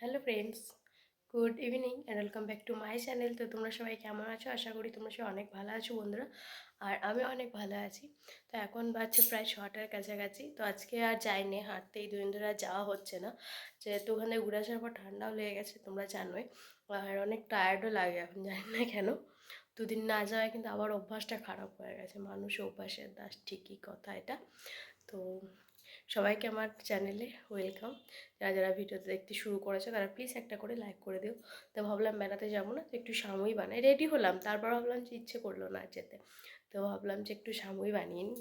Hello friends, good evening and welcome back to my channel. তো তোমরা সবাই কেমন আছো? আশা করি তোমরা সবাই অনেক ভালো আছো বন্ধুরা। আর আমি অনেক ভালো আছি। তো এখন বাজছে প্রায় 6টার কাছাকাছি। তো আজকে আর যাইনি হাঁটতে, এই দুদিন ধরে আর যাওয়া হচ্ছে না, যেহেতু ওখানে ঘুরে আসার পর ঠান্ডাও লেগে গেছে, তোমরা জানোই। আর অনেক টায়ার্ডও লাগে, এখন জানি না কেন দুদিন না যাওয়ায় কিন্তু আবার অভ্যাসটা খারাপ হয়ে গেছে। মানুষ অভ্যাসের দাস, ঠিকই কথা এটা। তো সবাইকে আমার চ্যানেলে ওয়েলকাম। যারা যারা ভিডিওতে দেখতে শুরু করেছে তারা প্লিজ একটা করে লাইক করে দিও। তো ভাবলাম বেড়াতে যাবো না, তো একটু সামুই বানাই। রেডি হলাম, তারপর ভাবলাম যে ইচ্ছে করলো না যেতে, তো ভাবলাম যে একটু সামুই বানিয়ে নিই।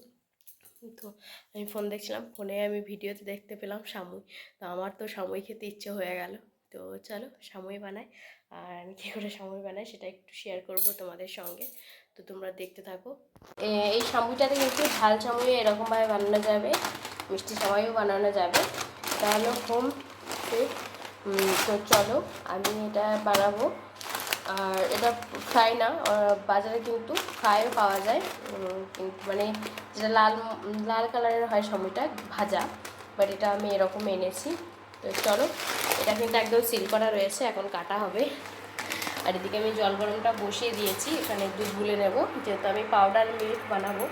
তো আমি ফোন দেখছিলাম, ফোনে আমি ভিডিওতে দেখতে পেলাম সামুই। তো আমার তো সামুই খেতে ইচ্ছে হয়ে গেল। তো চলো সামুই বানাই। আর আমি কী করে সামুই বানাই সেটা একটু শেয়ার করব তোমাদের সঙ্গে। তো তোমরা দেখতে থাকো। এই সামুইটাতে কিন্তু ঝাল সামুই এরকমভাবে বানানো যাবে, মিষ্টি সামুইও বানানো যাবে। এটা হলো হোম ফুড। তো চলো আমি এটা বানাবো। আর এটা ফ্রাই না, বাজারে কিন্তু ফ্রাইও পাওয়া যায়, কিন্তু মানে যেটা লাল লাল কালারের হয় সময়টা ভাজা, বাট এটা আমি এরকম এনেছি। তো চলো, এটা কিন্তু একদম সিল করা রয়েছে, এখন কাটা হবে। আর এদিকে আমি জল গরমটা বসিয়ে দিয়েছি, এখানে দুধ গুলে নেব, যেহেতু আমি পাউডার মিল্ক বানাবো।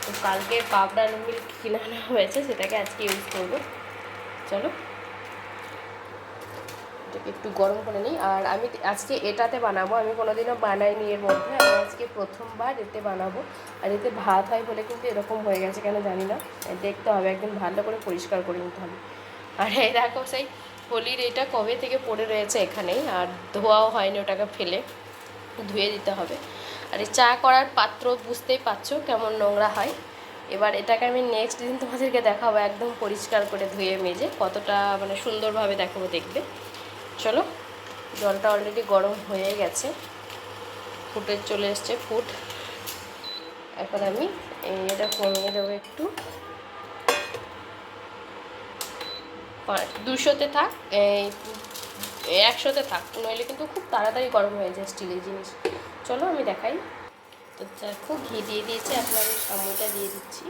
তো কালকে পাউডার মিল্ক কিনে আনা হয়েছে, সেটাকে আজকে ইউজ করবো। চলো এটাকে একটু গরম করে নিই। আর আমি আজকে এটাতে বানাবো, আমি কোনোদিনও বানাইনি এর মধ্যে, আমি আজকে প্রথমবার এতে বানাবো। আর এতে ভাত হয় বলে কিন্তু এরকম হয়ে গেছে কেন জানি না, দেখতে হবে, একদিন ভালো করে পরিষ্কার করে নিতে হবে। আর এই দেখো সেই হোলির এটা কবে থেকে পড়ে রয়েছে এখানেই, আর ধোয়াও হয়নি, ওটাকে ফেলে ধুয়ে দিতে হবে। আর এই চা করার পাত্র বুঝতেই পারছো কেমন নোংরা হয়। এবার এটাকে আমি নেক্সট দিন তোমাদেরকে দেখাবো একদম পরিষ্কার করে ধুয়ে মেজে, কতটা মানে সুন্দরভাবে দেখাবো, দেখবে। চলো, জলটা অলরেডি গরম হয়ে গেছে, ফুটে চলে এসছে ফুট। এখন আমি এটা কমিয়ে দেবো একটু, 200-তে থাক, 100-তে থাক, নইলে কিন্তু খুব তাড়াতাড়ি গরম হয়ে যায় স্টিলের জিনিস। চলো আমি দেখাই। তো দেখো ঘি দিয়ে দিয়েছি, আপনার সামুটা দিয়ে দিচ্ছি।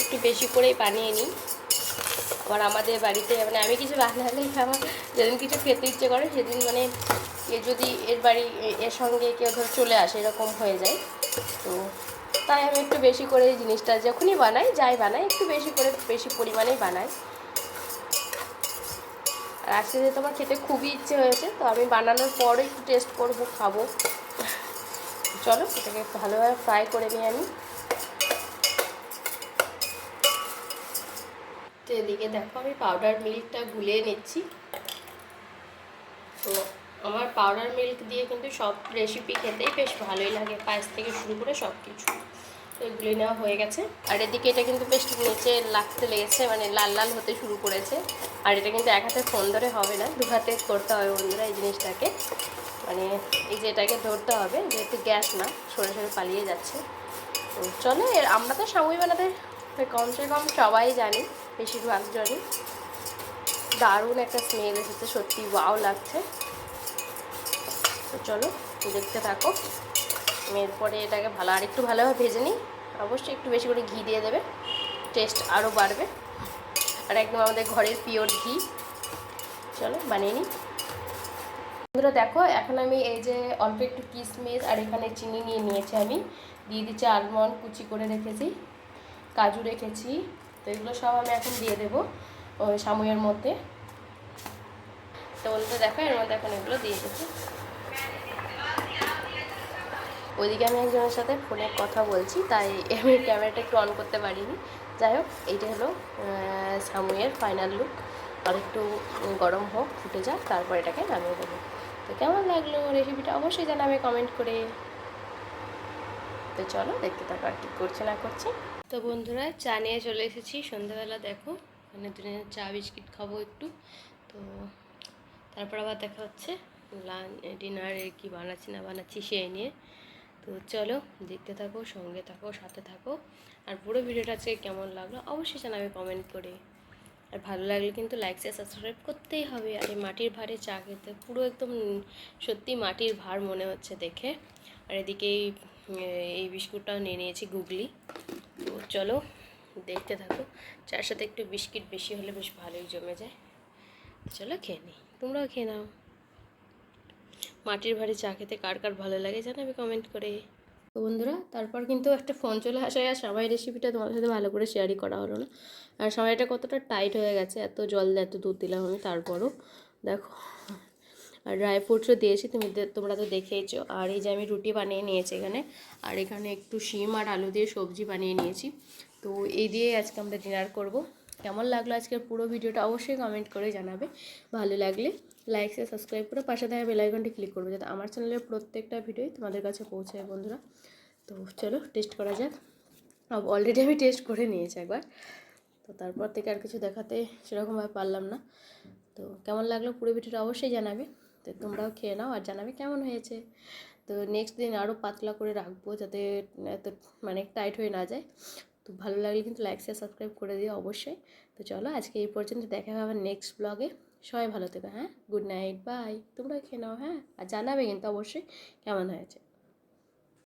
একটু বেশি করেই বানিয়ে নিই। আবার আমাদের বাড়িতে মানে আমি কিছু বানালে আমার যেদিন কিছু খেতে ইচ্ছে করে সেদিন মানে যদি এর বাড়ি এর সঙ্গে কেউ ধর চলে আসে, এরকম হয়ে যায়। তো তাই আমি একটু বেশি করে এই জিনিসটা যখনই বানাই, যাই বানাই, একটু বেশি করে বেশি পরিমাণেই বানাই। আর আজকে যেহেতু আমার খেতে খুবই ইচ্ছে হয়েছে, তো আমি বানানোর পরে একটু টেস্ট করবো, খাবো। চলো এটাকে ভালোভাবে ফ্রাই করে নিই আমি। তো এদিকে দেখো আমি পাউডার মিল্কটা গুলিয়ে নিচ্ছি। তো আমার পাউডার মিল্ক দিয়ে কিন্তু সব রেসিপি খেতেই বেশ ভালোই লাগে, পায়েস থেকে শুরু করে সব কিছু। তো এগুলি নেওয়া হয়ে গেছে। আর এদিকে এটা কিন্তু বেশ নিচে লাগতে লেগেছে, মানে লাল লাল হতে শুরু করেছে। আর এটা কিন্তু এক হাতে ফোন ধরে হবে না, 2 হাতে করতে হবে বন্ধুরা এই জিনিসটাকে। মানে এই যে এটাকে ধরতে হবে, যেহেতু গ্যাস না, সরে সরে পালিয়ে যাচ্ছে। তো চলো, আমরা তো সামুই বানাতে কমসে কম সবাই জানি, বেশিরভাগ জানি। দারুণ একটা স্মেল এসেছে, সত্যি ওয়াও লাগছে। তো চলো দেখতে থাকো। এরপরে এটাকে আর একটু ভালোভাবে ভেজে নিই। অবশ্যই একটু বেশি করে ঘি দিয়ে দেবে, টেস্ট আরও বাড়বে। আর একদম আমাদের ঘরের পিওর ঘি। চলো বানিয়ে নিই। বন্ধুরা দেখো, এখন আমি এই যে অল্প একটু কিশমিশ আর এখানে চিনি নিয়ে নিয়েছি, আমি দিয়ে দিচ্ছি আলমন্ড কুচি করে রেখেছি, কাজু রেখেছি। তো এগুলো সব আমি এখন দিয়ে দেবো ওই সামুইয়ের মধ্যে। তো বন্ধুরা দেখো, এর মধ্যে এখন এগুলো দিয়ে দেবো। ওইদিকে আমি একজনের সাথে ফোনে কথা বলছি, তাই আমি ক্যামেরাটা একটু অন করতে পারিনি। যাই হোক, এইটা হলো সামুইয়ের ফাইনাল লুক। আর একটু গরম হোক, ফুটে যাক, তারপর এটাকে নামিয়ে দেবো। তো কেমন লাগলো রেসিপিটা অবশ্যই জানাবে কমেন্ট করে। তো চলো দেখতে থাকো আর কী করছে না করছে। তো বন্ধুরা চা নিয়ে চলে এসেছি সন্ধ্যাবেলা, দেখো মানে দুজনের চা বিস্কিট খাবো একটু। তো তারপর আবার দেখা হচ্ছে ডিনারে কী বানাচ্ছি না বানাচ্ছি সেই নিয়ে। তো চলো দেখতে থাকো, সঙ্গে থাকো, সাথে থাকো। আর পুরো ভিডিওটা আজকে কেমন লাগলো অবশ্যই জানাবে কমেন্ট করে। আর ভালো লাগলে কিন্তু লাইক শেয়ার সাবস্ক্রাইব করতেই হবে। আর এই মাটির ভারে চা খেতে পুরো একদম সত্যি মাটির ভার মনে হচ্ছে দেখে। আর এদিকে এই বিস্কুটটাও নিয়ে নিয়েছি, গুগলি। তো চলো দেখতে থাকো। চার সাথে একটু বিস্কিট বেশি হলে বেশ ভালোই জমে যায়। চলো খেয়ে নিই, তোমরাও খেয়ে নাও। মাটির ভাঁড়ে চা খেতে কার কার ভালো লাগে জানাবে কমেন্ট করে। তো বন্ধুরা, তারপর কিন্তু একটা ফোন চলে আসে, আর সামাই রেসিপিটা তোমাদের সাথে ভালো করে শেয়ারই করা হলো না। আর সামাইটা কতটা টাইট হয়ে গেছে, এত জল এত দুধ দিলাম আমি, তারপরও দেখো। আর ড্রাই ফ্রুটসও দিয়েছি, তোমরা তো দেখেইছো। আর এই যে আমি রুটি বানিয়ে নিয়েছি এখানে, আর এখানে একটু শিম আর আলু দিয়ে সবজি বানিয়ে নিয়েছি। তো এই দিয়ে আজকে আমরা ডিনার করব। কেমন লাগলো আজকের পুরো ভিডিওটা অবশ্যই কমেন্ট করে জানাবে। ভালো লাগলে লাইক শেয়ার সাবস্ক্রাইব করে পাশে থাকা বেল আইকনটি ক্লিক করবে, যাতে আমার চ্যানেলের প্রত্যেকটা ভিডিওই তোমাদের কাছে পৌঁছায় বন্ধুরা। তো চলো টেস্ট করা যাক। অলরেডি আমি টেস্ট করে নিয়েছি একবার, তো তারপর থেকে আর কিছু দেখাতে সেরকমভাবে পারলাম না। তো কেমন লাগলো পুরো ভিডিওটা অবশ্যই জানাবে। তো তোমরাও খেয়ে নাও আর জানাবে কেমন হয়েছে। তো নেক্সট দিন আরও পাতলা করে রাখবো, যাতে এত মানে টাইট হয়ে না যায়। তো ভালো লাগলে কিন্তু লাইক শেয়ার সাবস্ক্রাইব করে দিও অবশ্যই। তো চলো আজকে এই পর্যন্ত, দেখা হবে আবার নেক্সট ব্লগে। সবাই ভালো থেকো, হ্যাঁ, গুড নাইট, বাই। তোমরা খেয়ে নাও, হ্যাঁ, আর জানাবে কিন্তু অবশ্যই কেমন হয়েছে।